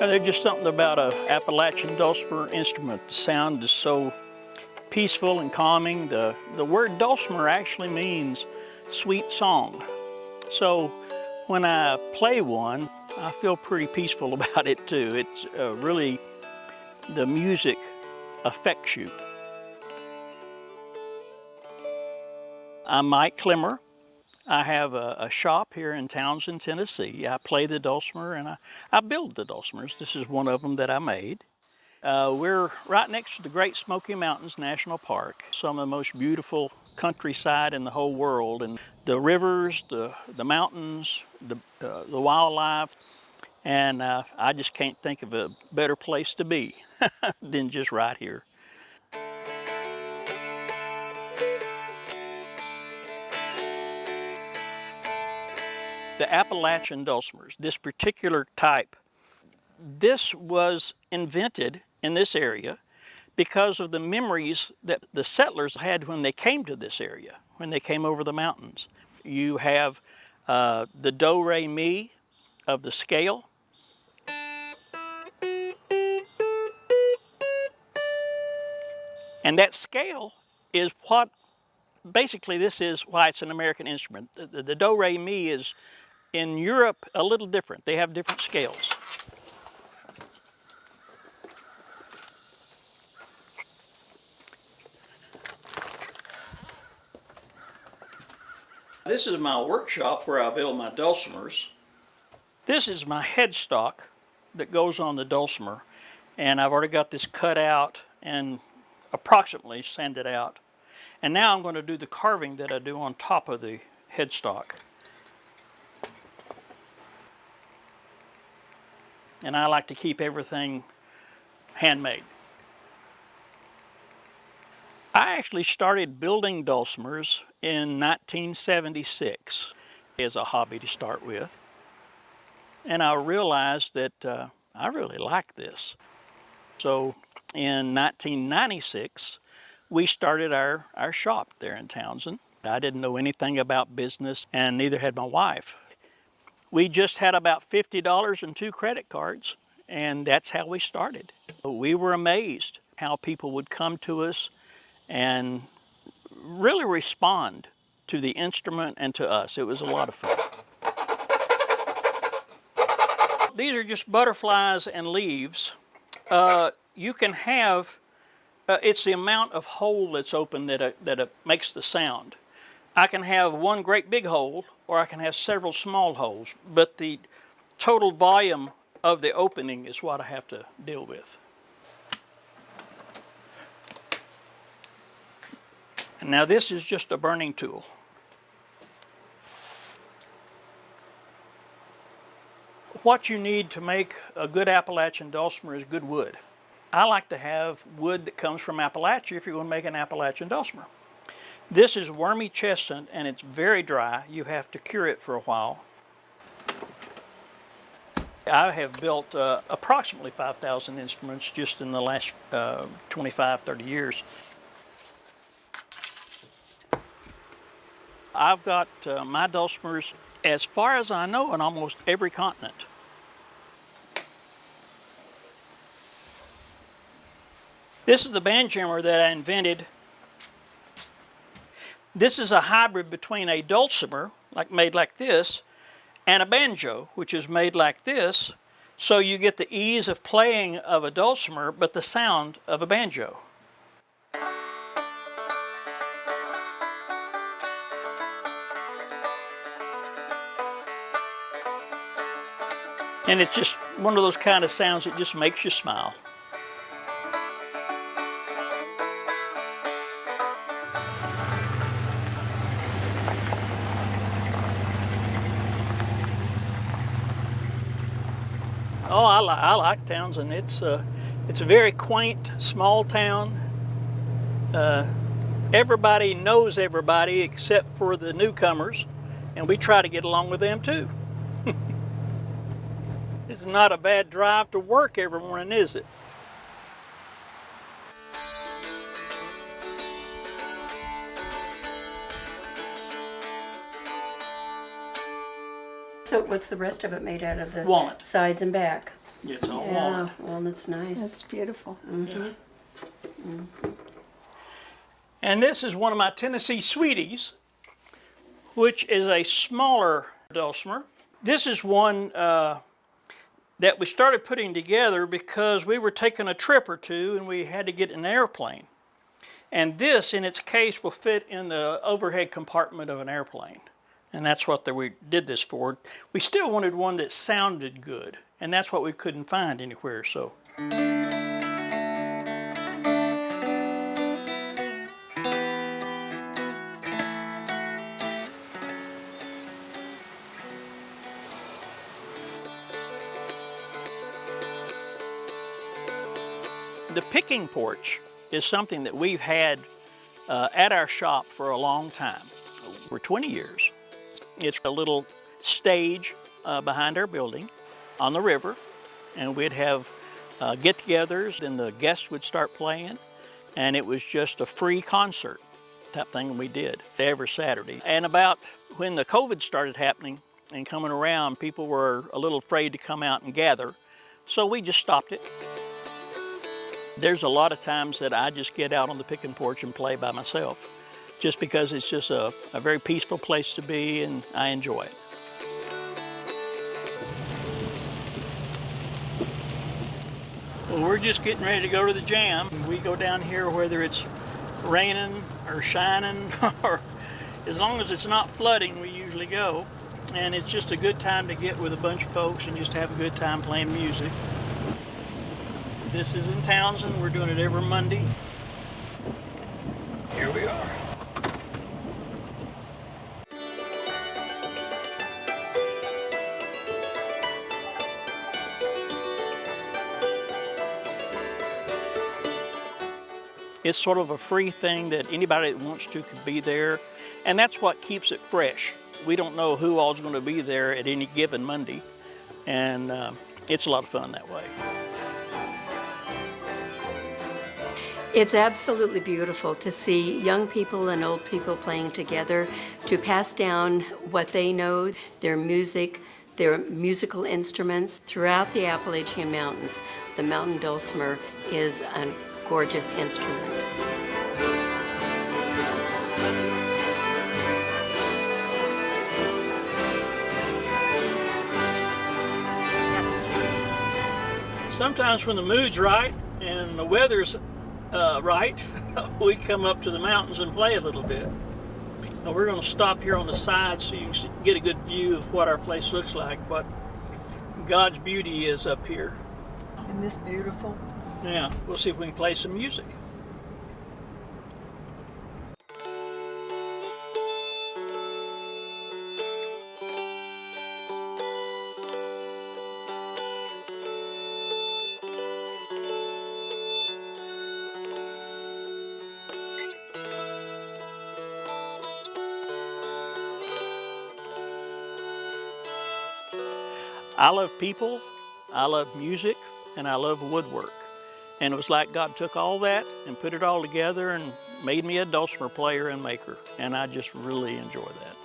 There's just something about a Appalachian dulcimer instrument. The sound is so peaceful and calming. The word dulcimer actually means sweet song. So when I play one, I feel pretty peaceful about it too. It's really, the music affects you. I'm Mike Clemmer. I have a shop here in Townsend, Tennessee. I play the dulcimer and I build the dulcimers. This is one of them that I made. We're right next to the Great Smoky Mountains National Park, some of the most beautiful countryside in the whole world, and the rivers, the mountains, the wildlife, and I just can't think of a better place to be than just right here. The Appalachian dulcimers, this particular type, this was invented in this area because of the memories that the settlers had when they came to this area, when they came over the mountains. You have the do, re, mi of the scale. And that scale is what, basically this is why it's an American instrument. The do, re, mi is, in Europe, a little different. They have different scales. This is my workshop where I build my dulcimers. This is my headstock that goes on the dulcimer, and I've already got this cut out and approximately sanded out. And now I'm going to do the carving that I do on top of the headstock. And I like to keep everything handmade. I actually started building dulcimers in 1976 as a hobby to start with. And I realized that I really like this. So in 1996, we started our shop there in Townsend. I didn't know anything about business, and neither had my wife. We just had about $50 and 2 credit cards, and that's how we started. We were amazed how people would come to us and really respond to the instrument and to us. It was a lot of fun. These are just butterflies and leaves. You can have, it's the amount of hole that's open that makes the sound. I can have one great big hole, or I can have several small holes, but the total volume of the opening is what I have to deal with. And now this is just a burning tool. What you need to make a good Appalachian dulcimer is good wood. I like to have wood that comes from Appalachia if you're going to make an Appalachian dulcimer. This is wormy chestnut and it's very dry. You have to cure it for a while. I have built approximately 5,000 instruments just in the last 25, 30 years. I've got my dulcimers, as far as I know, on almost every continent. This is the banjammer that I invented. This is a hybrid between a dulcimer, made like this, and a banjo, which is made like this, so you get the ease of playing of a dulcimer, but the sound of a banjo. And it's just one of those kind of sounds that just makes you smile. Oh, I like Townsend. It's a very quaint, small town. Everybody knows everybody except for the newcomers, and we try to get along with them too. This is not a bad drive to work every morning, is it? So what's the rest of it made out of? The walnut. Sides and back? It's all Yeah, walnut. walnut's nice. That's beautiful. And this is one of my Tennessee Sweeties, which is a smaller dulcimer. This is one that we started putting together because we were taking a trip or two and we had to get in an airplane. And this, in its case, will fit in the overhead compartment of an airplane. And that's what we did this for. We still wanted one that sounded good, and that's what we couldn't find anywhere, so. The Pickin Porch is something that we've had at our shop for a long time, for 20 years. It's a little stage behind our building on the river, and we'd have get-togethers, and the guests would start playing, and it was just a free concert type thing we did every Saturday. And about when the COVID started happening and coming around, people were a little afraid to come out and gather, so we just stopped it. There's a lot of times that I just get out on the Pickin Porch and play by myself, just because it's just a very peaceful place to be, and I enjoy it. Well, we're just getting ready to go to the jam. We go down here whether it's raining or shining, or as long as it's not flooding, we usually go. And it's just a good time to get with a bunch of folks and just have a good time playing music. This is in Townsend. We're doing it every Monday. Here we are. It's sort of a free thing that anybody that wants to could be there, and that's what keeps it fresh. We don't know who all's going to be there at any given Monday, and it's a lot of fun that way. It's absolutely beautiful to see young people and old people playing together to pass down what they know, their music, their musical instruments. Throughout the Appalachian Mountains, the mountain dulcimer is a gorgeous instrument. Sometimes when the mood's right and the weather's right, we come up to the mountains and play a little bit. Now we're going to stop here on the side so you can get a good view of what our place looks like, what God's beauty is up here. Isn't this beautiful? Yeah, we'll see if we can play some music. I love people, I love music, and I love woodwork. And it was like God took all that and put it all together and made me a dulcimer player and maker. And I just really enjoy that.